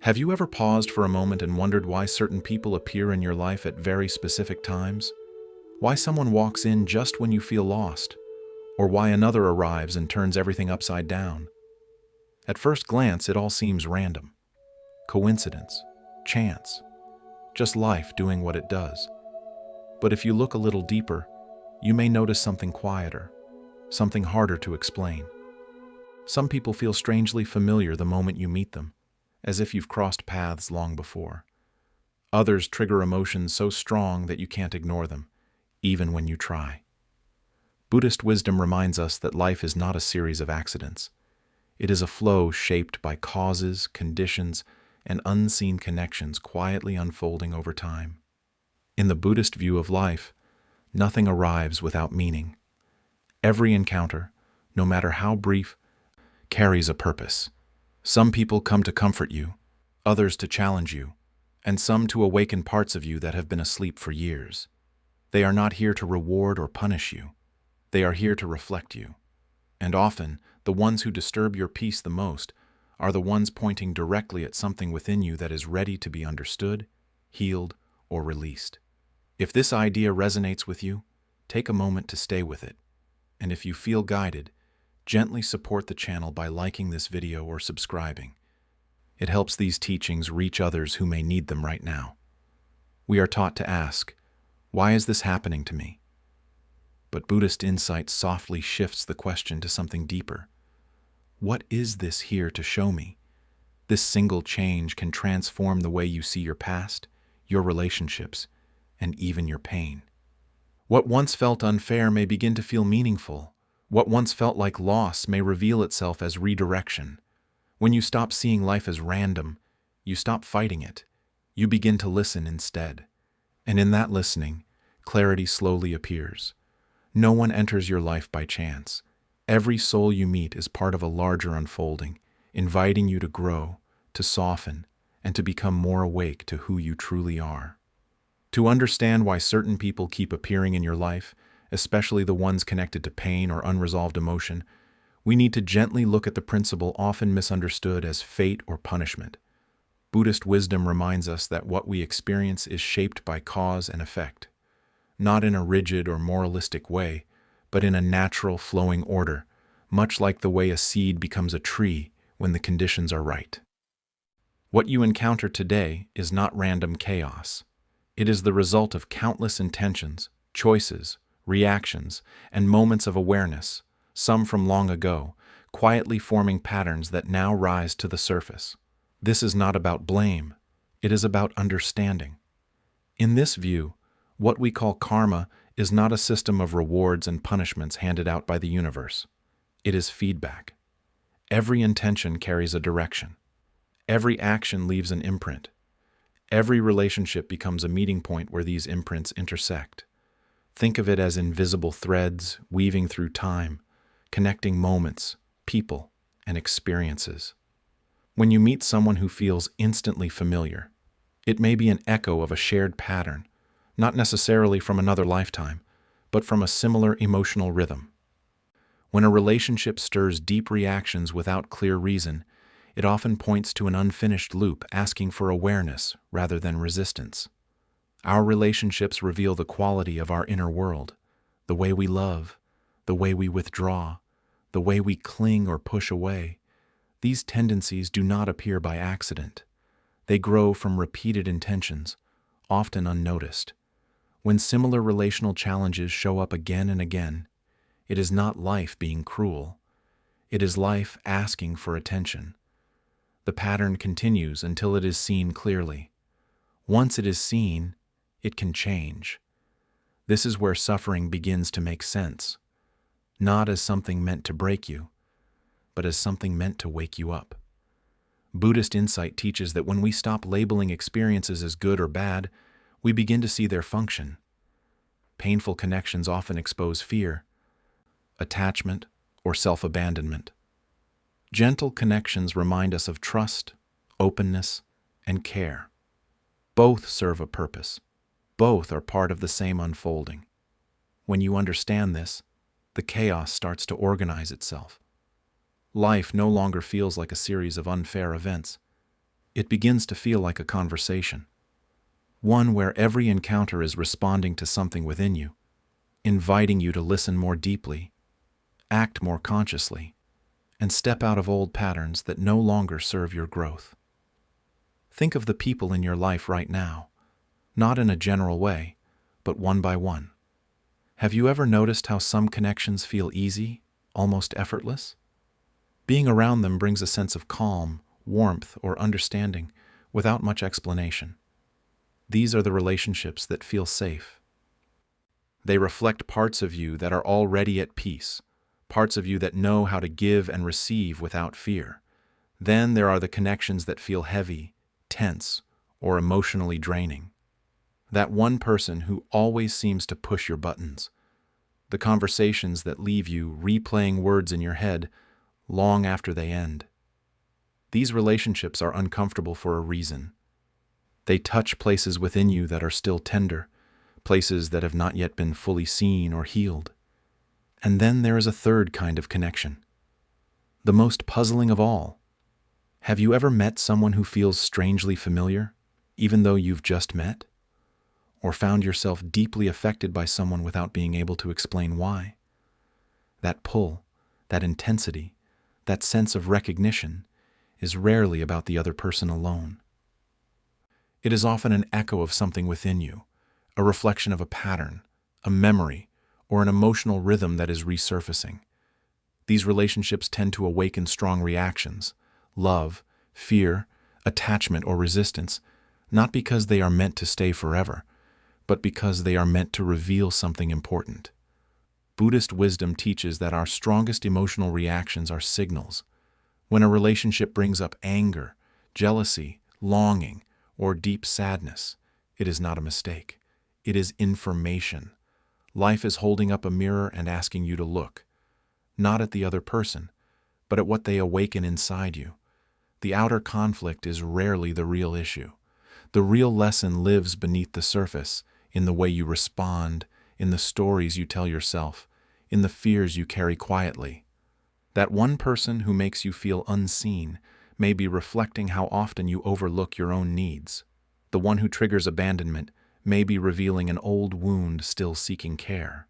Have you ever paused for a moment and wondered why certain people appear in your life at very specific times? Why someone walks in just when you feel lost? Or why another arrives and turns everything upside down? At first glance, it all seems random. Coincidence, chance, just life doing what it does. But if you look a little deeper, you may notice something quieter, something harder to explain. Some people feel strangely familiar the moment you meet them, as if you've crossed paths long before. Others trigger emotions so strong that you can't ignore them, even when you try. Buddhist wisdom reminds us that life is not a series of accidents. It is a flow shaped by causes, conditions, and unseen connections quietly unfolding over time. In the Buddhist view of life, nothing arrives without meaning. Every encounter, no matter how brief, carries a purpose. Some people come to comfort you, others to challenge you, and some to awaken parts of you that have been asleep for years. They are not here to reward or punish you. They are here to reflect you. And often, the ones who disturb your peace the most are the ones pointing directly at something within you that is ready to be understood, healed, or released. If this idea resonates with you, take a moment to stay with it. And if you feel guided, gently support the channel by liking this video or subscribing. It helps these teachings reach others who may need them right now. We are taught to ask, why is this happening to me? But Buddhist insight softly shifts the question to something deeper. What is this here to show me? This single change can transform the way you see your past, your relationships, and even your pain. What once felt unfair may begin to feel meaningful. What once felt like loss may reveal itself as redirection. When you stop seeing life as random, you stop fighting it. You begin to listen instead. And in that listening, clarity slowly appears. No one enters your life by chance. Every soul you meet is part of a larger unfolding, inviting you to grow, to soften, and to become more awake to who you truly are. To understand why certain people keep appearing in your life, especially the ones connected to pain or unresolved emotion, we need to gently look at the principle often misunderstood as fate or punishment. Buddhist wisdom reminds us that what we experience is shaped by cause and effect, not in a rigid or moralistic way, but in a natural, flowing order, much like the way a seed becomes a tree when the conditions are right. What you encounter today is not random chaos. It is the result of countless intentions, choices, reactions, and moments of awareness, some from long ago, quietly forming patterns that now rise to the surface. This is not about blame. It is about understanding. In this view, what we call karma is not a system of rewards and punishments handed out by the universe. It is feedback. Every intention carries a direction. Every action leaves an imprint. Every relationship becomes a meeting point where these imprints intersect. Think of it as invisible threads weaving through time, connecting moments, people, and experiences. When you meet someone who feels instantly familiar, it may be an echo of a shared pattern, not necessarily from another lifetime, but from a similar emotional rhythm. When a relationship stirs deep reactions without clear reason, it often points to an unfinished loop asking for awareness rather than resistance. Our relationships reveal the quality of our inner world, the way we love, the way we withdraw, the way we cling or push away. These tendencies do not appear by accident. They grow from repeated intentions, often unnoticed. When similar relational challenges show up again and again, it is not life being cruel. It is life asking for attention. The pattern continues until it is seen clearly. Once it is seen, it can change. This is where suffering begins to make sense, not as something meant to break you, but as something meant to wake you up. Buddhist insight teaches that when we stop labeling experiences as good or bad, we begin to see their function. Painful connections often expose fear, attachment, or self-abandonment. Gentle connections remind us of trust, openness, and care. Both serve a purpose. Both are part of the same unfolding. When you understand this, the chaos starts to organize itself. Life no longer feels like a series of unfair events. It begins to feel like a conversation, one where every encounter is responding to something within you, inviting you to listen more deeply, act more consciously, and step out of old patterns that no longer serve your growth. Think of the people in your life right now, not in a general way, but one by one. Have you ever noticed how some connections feel easy, almost effortless? Being around them brings a sense of calm, warmth, or understanding without much explanation. These are the relationships that feel safe. They reflect parts of you that are already at peace, parts of you that know how to give and receive without fear. Then there are the connections that feel heavy, tense, or emotionally draining. That one person who always seems to push your buttons. The conversations that leave you replaying words in your head long after they end. These relationships are uncomfortable for a reason. They touch places within you that are still tender, places that have not yet been fully seen or healed. And then there is a third kind of connection, the most puzzling of all. Have you ever met someone who feels strangely familiar, even though you've just met? Or found yourself deeply affected by someone without being able to explain why? That pull, that intensity, that sense of recognition is rarely about the other person alone. It is often an echo of something within you, a reflection of a pattern, a memory, or an emotional rhythm that is resurfacing. These relationships tend to awaken strong reactions, love, fear, attachment, or resistance, not because they are meant to stay forever, but because they are meant to reveal something important. Buddhist wisdom teaches that our strongest emotional reactions are signals. When a relationship brings up anger, jealousy, longing, or deep sadness, it is not a mistake. It is information. Life is holding up a mirror and asking you to look, not at the other person, but at what they awaken inside you. The outer conflict is rarely the real issue. The real lesson lives beneath the surface, in the way you respond, in the stories you tell yourself, in the fears you carry quietly. That one person who makes you feel unseen may be reflecting how often you overlook your own needs. The one who triggers abandonment may be revealing an old wound still seeking care.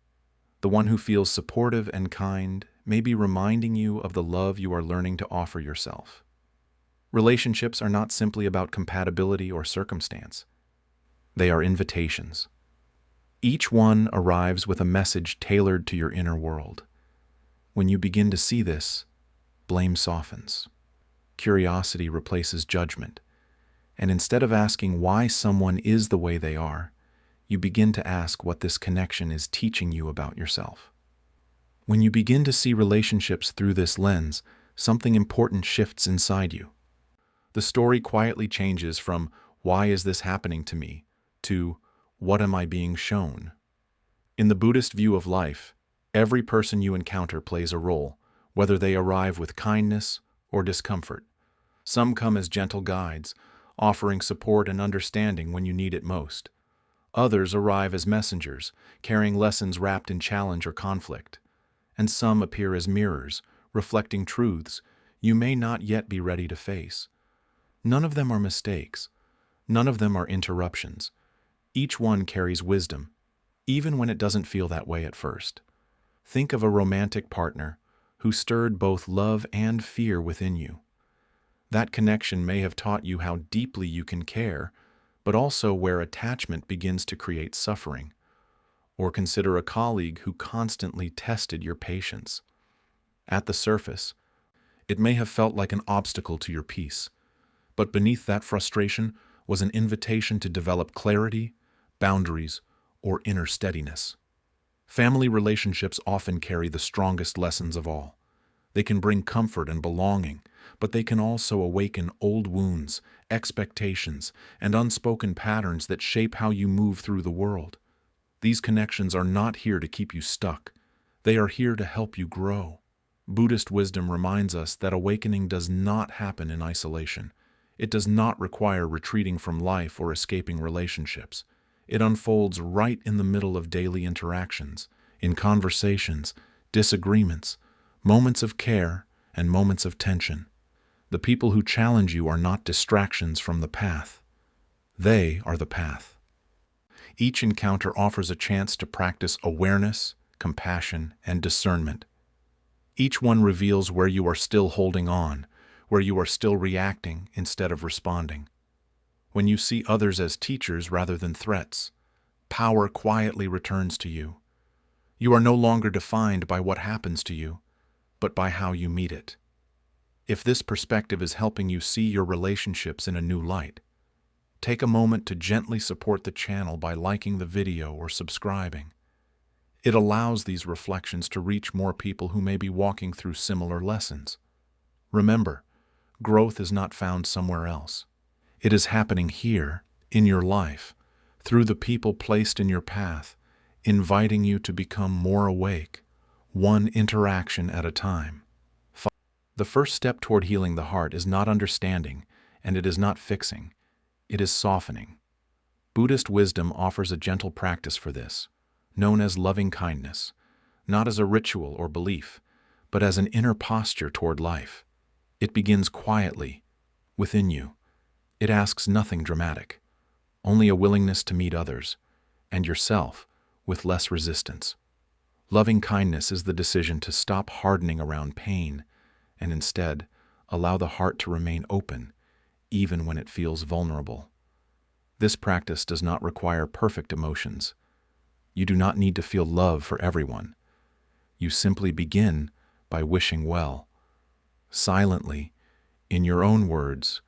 The one who feels supportive and kind may be reminding you of the love you are learning to offer yourself. Relationships are not simply about compatibility or circumstance. They are invitations. Each one arrives with a message tailored to your inner world. When you begin to see this, blame softens. Curiosity replaces judgment. And instead of asking why someone is the way they are, you begin to ask what this connection is teaching you about yourself. When you begin to see relationships through this lens, something important shifts inside you. The story quietly changes from, "Why is this happening to me?" to, "What am I being shown?" In the Buddhist view of life, every person you encounter plays a role, whether they arrive with kindness or discomfort. Some come as gentle guides, offering support and understanding when you need it most. Others arrive as messengers, carrying lessons wrapped in challenge or conflict. And some appear as mirrors, reflecting truths you may not yet be ready to face. None of them are mistakes. None of them are interruptions. Each one carries wisdom, even when it doesn't feel that way at first. Think of a romantic partner who stirred both love and fear within you. That connection may have taught you how deeply you can care, but also where attachment begins to create suffering. Or consider a colleague who constantly tested your patience. At the surface, it may have felt like an obstacle to your peace, but beneath that frustration was an invitation to develop clarity, boundaries, or inner steadiness. Family relationships often carry the strongest lessons of all. They can bring comfort and belonging, but they can also awaken old wounds, expectations, and unspoken patterns that shape how you move through the world. These connections are not here to keep you stuck. They are here to help you grow. Buddhist wisdom reminds us that awakening does not happen in isolation. It does not require retreating from life or escaping relationships. It unfolds right in the middle of daily interactions, in conversations, disagreements, moments of care, and moments of tension. The people who challenge you are not distractions from the path. They are the path. Each encounter offers a chance to practice awareness, compassion, and discernment. Each one reveals where you are still holding on, where you are still reacting instead of responding. When you see others as teachers rather than threats, power quietly returns to you. You are no longer defined by what happens to you, but by how you meet it. If this perspective is helping you see your relationships in a new light, take a moment to gently support the channel by liking the video or subscribing. It allows these reflections to reach more people who may be walking through similar lessons. Remember, growth is not found somewhere else. It is happening here, in your life, through the people placed in your path, inviting you to become more awake, one interaction at a time. The first step toward healing the heart is not understanding, and it is not fixing. It is softening. Buddhist wisdom offers a gentle practice for this, known as loving kindness, not as a ritual or belief, but as an inner posture toward life. It begins quietly, within you. It asks nothing dramatic, only a willingness to meet others, and yourself, with less resistance. Loving kindness is the decision to stop hardening around pain, and instead, allow the heart to remain open, even when it feels vulnerable. This practice does not require perfect emotions. You do not need to feel love for everyone. You simply begin by wishing well. Silently, in your own words,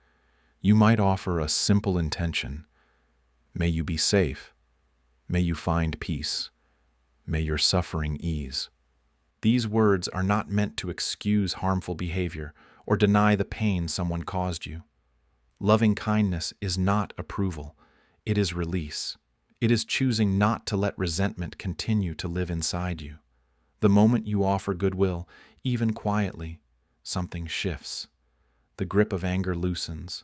you might offer a simple intention. May you be safe. May you find peace. May your suffering ease. These words are not meant to excuse harmful behavior or deny the pain someone caused you. Loving kindness is not approval. It is release. It is choosing not to let resentment continue to live inside you. The moment you offer goodwill, even quietly, something shifts. The grip of anger loosens.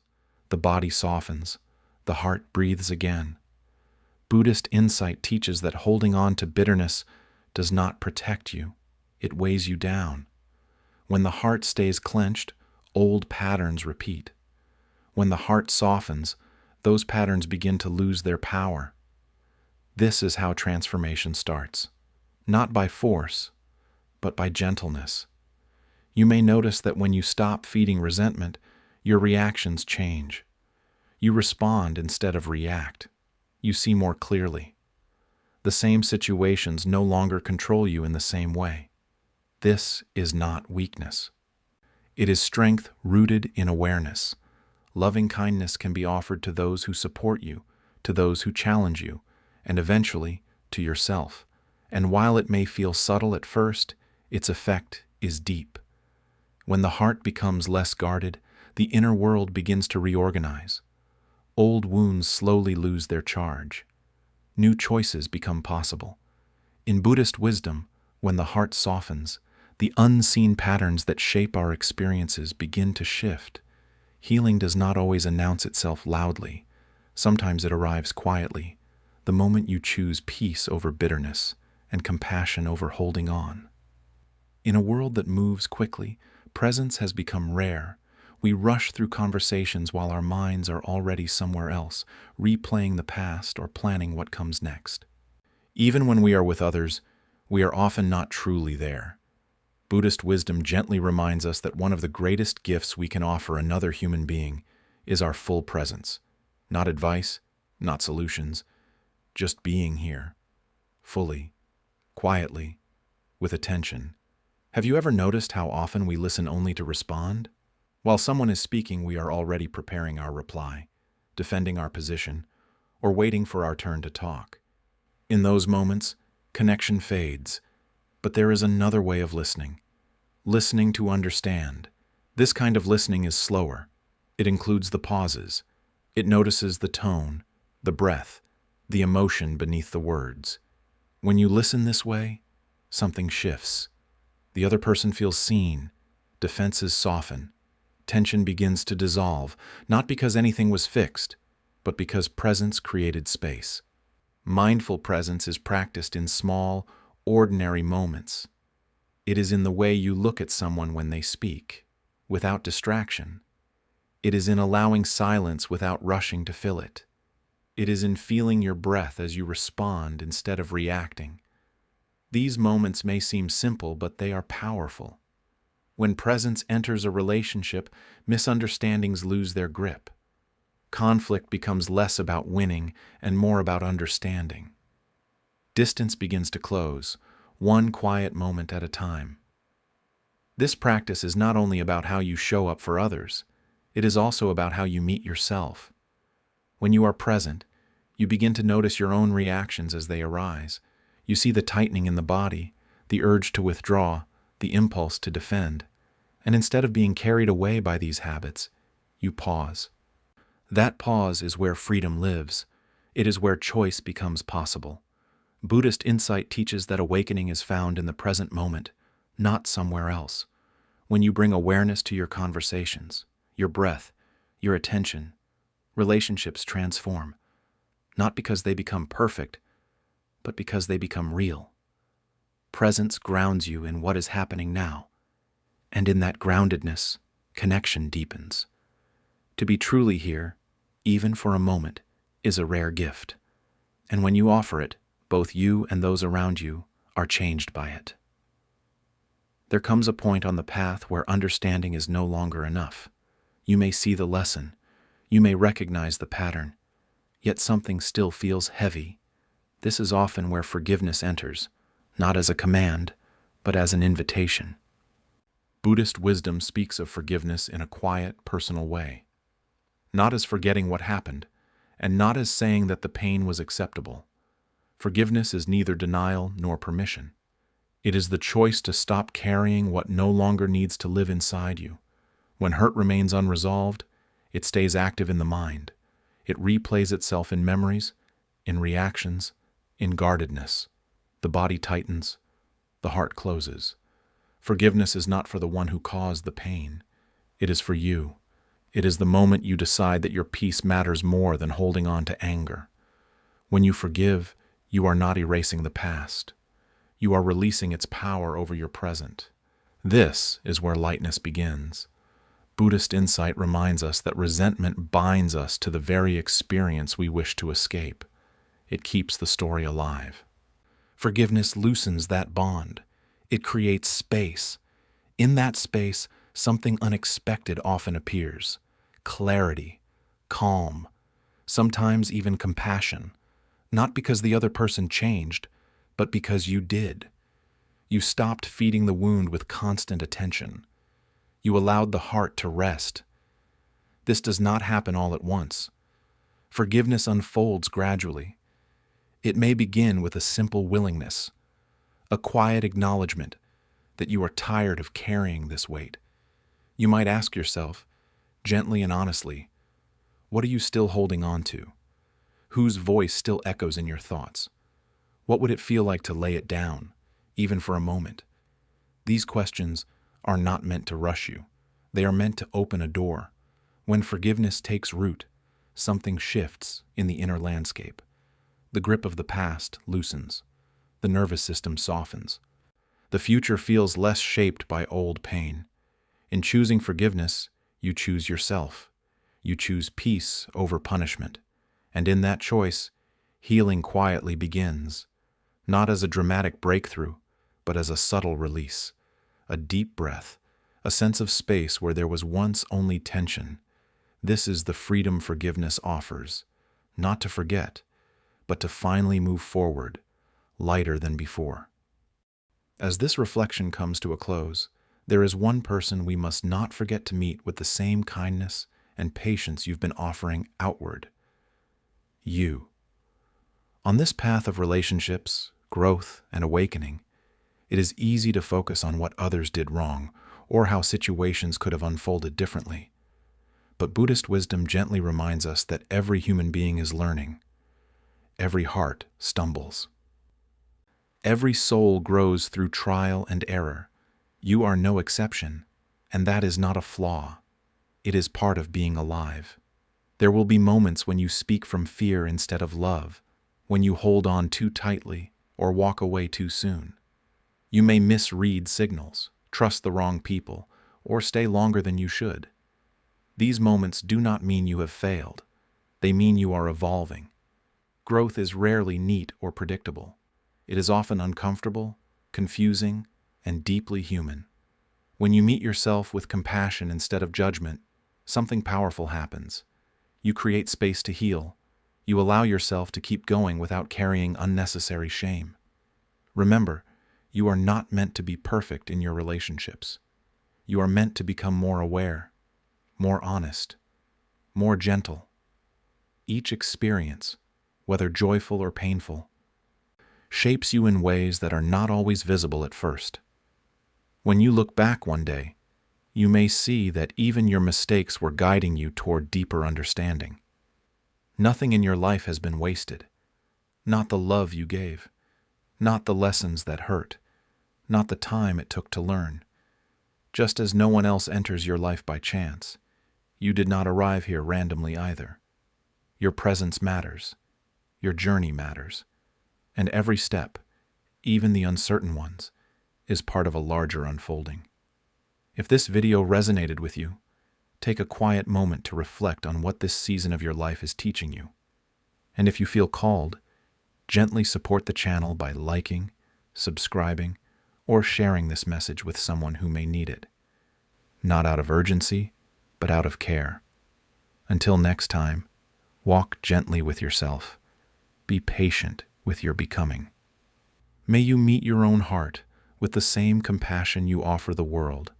The body softens. The heart breathes again. Buddhist insight teaches that holding on to bitterness does not protect you. It weighs you down. When the heart stays clenched, old patterns repeat. When the heart softens, those patterns begin to lose their power. This is how transformation starts, not by force, but by gentleness. You may notice that when you stop feeding resentment, your reactions change. You respond instead of react. You see more clearly. The same situations no longer control you in the same way. This is not weakness. It is strength rooted in awareness. Loving kindness can be offered to those who support you, to those who challenge you, and eventually to yourself. And while it may feel subtle at first, its effect is deep. When the heart becomes less guarded, the inner world begins to reorganize. Old wounds slowly lose their charge. New choices become possible. In Buddhist wisdom, when the heart softens, the unseen patterns that shape our experiences begin to shift. Healing does not always announce itself loudly. Sometimes it arrives quietly, the moment you choose peace over bitterness and compassion over holding on. In a world that moves quickly, presence has become rare. We rush through conversations while our minds are already somewhere else, replaying the past or planning what comes next. Even when we are with others, we are often not truly there. Buddhist wisdom gently reminds us that one of the greatest gifts we can offer another human being is our full presence. Not advice, not solutions, just being here, fully, quietly, with attention. Have you ever noticed how often we listen only to respond? While someone is speaking, we are already preparing our reply, defending our position, or waiting for our turn to talk. In those moments, connection fades, but there is another way of listening. Listening to understand. This kind of listening is slower. It includes the pauses. It notices the tone, the breath, the emotion beneath the words. When you listen this way, something shifts. The other person feels seen. Defenses soften. Tension begins to dissolve, not because anything was fixed, but because presence created space. Mindful presence is practiced in small, ordinary moments. It is in the way you look at someone when they speak, without distraction, It is in allowing silence without rushing to fill it. It is in feeling your breath as you respond instead of reacting. These moments may seem simple, but they are powerful. When presence enters a relationship, misunderstandings lose their grip. Conflict becomes less about winning and more about understanding. Distance begins to close, one quiet moment at a time. This practice is not only about how you show up for others, it is also about how you meet yourself. When you are present, you begin to notice your own reactions as they arise. You see the tightening in the body, the urge to withdraw, the impulse to defend. And instead of being carried away by these habits, you pause. That pause is where freedom lives. It is where choice becomes possible. Buddhist insight teaches that awakening is found in the present moment, not somewhere else. When you bring awareness to your conversations, your breath, your attention, relationships transform, not because they become perfect, but because they become real. Presence grounds you in what is happening now, and in that groundedness, connection deepens. To be truly here, even for a moment, is a rare gift, and when you offer it, both you and those around you are changed by it. There comes a point on the path where understanding is no longer enough. You may see the lesson, you may recognize the pattern, yet something still feels heavy. This is often where forgiveness enters, not as a command, but as an invitation. Buddhist wisdom speaks of forgiveness in a quiet, personal way, not as forgetting what happened, and not as saying that the pain was acceptable. Forgiveness is neither denial nor permission. It is the choice to stop carrying what no longer needs to live inside you. When hurt remains unresolved, it stays active in the mind. It replays itself in memories, in reactions, in guardedness. The body tightens, the heart closes. Forgiveness is not for the one who caused the pain. It is for you. It is the moment you decide that your peace matters more than holding on to anger. When you forgive, you are not erasing the past. You are releasing its power over your present. This is where lightness begins. Buddhist insight reminds us that resentment binds us to the very experience we wish to escape. It keeps the story alive. Forgiveness loosens that bond. It creates space. In that space, something unexpected often appears. Clarity, calm, sometimes even compassion. Not because the other person changed, but because you did. You stopped feeding the wound with constant attention. You allowed the heart to rest. This does not happen all at once. Forgiveness unfolds gradually. It may begin with a simple willingness, a quiet acknowledgement that you are tired of carrying this weight. You might ask yourself, gently and honestly, what are you still holding on to? Whose voice still echoes in your thoughts? What would it feel like to lay it down, even for a moment? These questions are not meant to rush you. They are meant to open a door. When forgiveness takes root, something shifts in the inner landscape. The grip of the past loosens. The nervous system softens. The future feels less shaped by old pain. In choosing forgiveness, you choose yourself. You choose peace over punishment. And in that choice, healing quietly begins, not as a dramatic breakthrough, but as a subtle release, a deep breath, a sense of space where there was once only tension. This is the freedom forgiveness offers, not to forget, but to finally move forward, lighter than before. As this reflection comes to a close, there is one person we must not forget to meet with the same kindness and patience you've been offering outward. You. On this path of relationships, growth, and awakening, it is easy to focus on what others did wrong or how situations could have unfolded differently. But Buddhist wisdom gently reminds us that every human being is learning. Every heart stumbles. Every soul grows through trial and error. You are no exception, and that is not a flaw. It is part of being alive. There will be moments when you speak from fear instead of love, when you hold on too tightly or walk away too soon. You may misread signals, trust the wrong people, or stay longer than you should. These moments do not mean you have failed. They mean you are evolving. Growth is rarely neat or predictable. It is often uncomfortable, confusing, and deeply human. When you meet yourself with compassion instead of judgment, something powerful happens. You create space to heal. You allow yourself to keep going without carrying unnecessary shame. Remember, you are not meant to be perfect in your relationships. You are meant to become more aware, more honest, more gentle. Each experience, whether joyful or painful, shapes you in ways that are not always visible at first. When you look back one day, you may see that even your mistakes were guiding you toward deeper understanding. Nothing in your life has been wasted. Not the love you gave, not the lessons that hurt, not the time it took to learn. Just as no one else enters your life by chance, you did not arrive here randomly either. Your presence matters, your journey matters, and every step, even the uncertain ones, is part of a larger unfolding. If this video resonated with you, take a quiet moment to reflect on what this season of your life is teaching you. And if you feel called, gently support the channel by liking, subscribing, or sharing this message with someone who may need it. Not out of urgency, but out of care. Until next time, walk gently with yourself. Be patient with your becoming. May you meet your own heart with the same compassion you offer the world.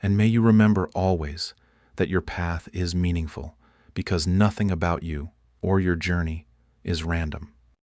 And may you remember always that your path is meaningful because nothing about you or your journey is random.